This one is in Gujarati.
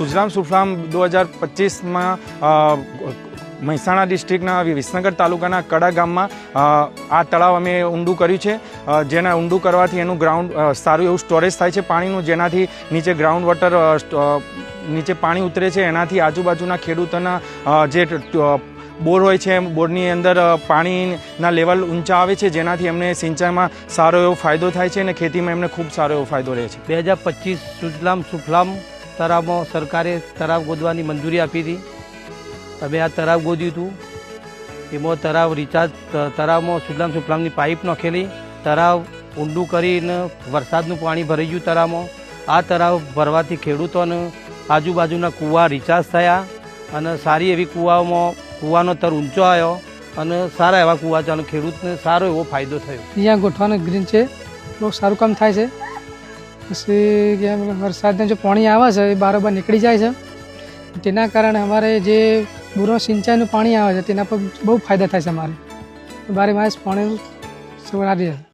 સુજલામ સુફલામ 2025 में મહેસાણા ડિસ્ટ્રિક્ટના વિસનગર તાલુકાના કડા ગામમાં આ તળાવ અમે ઊંડું કર્યું છે, જેના ઊંડું કરવાથી એનું ગ્રાઉન્ડ સારું એવું સ્ટોરેજ થાય છે પાણીનું, જેનાથી નીચે ગ્રાઉન્ડ વોટર નીચે પાણી ઉતરે છે, એનાથી આજુબાજુના ખેડૂતોના જે બોર હોય છે બોરની અંદર પાણીના લેવલ ઊંચા આવે છે, જેનાથી એમને સિંચાઈમાં સારો એવો ફાયદો થાય છે અને ખેતીમાં એમને ખૂબ સારો એવો ફાયદો રહે છે। 2025 સુજલામ સુફલામ તળાવમાં સરકારે તળાવ ગોદવાની મંજૂરી આપી હતી। અમે આ તળાવ ગોદ્યું હતું, એમાં તળાવ રિચાર્જ તળાવમાં સુજલામ સુફલામની પાઇપ નાખેલી, તળાવ ઊંડું કરીને વરસાદનું પાણી ભરાઈ ગયું તળાવમાં। આ તળાવ ભરવાથી ખેડૂતોને આજુબાજુના કૂવા રિચાર્જ થયા અને સારી એવી કૂવાનો તર ઊંચો આવ્યો અને સારા એવા કૂવા ચાલુ ખેડૂતને સારો એવો ફાયદો થયો। અહીંયા ગોઠવાનું ગ્રીન છે, બહુ સારું કામ થાય છે। પછી વરસાદને જો પાણી આવે છે એ બરાબર નીકળી જાય છે, તેના કારણે અમારે જે બોરમાં સિંચાઈનું પાણી આવે છે તેના પર બહુ ફાયદા થાય છે। અમારે બારે માસ પાણી સવારી છે।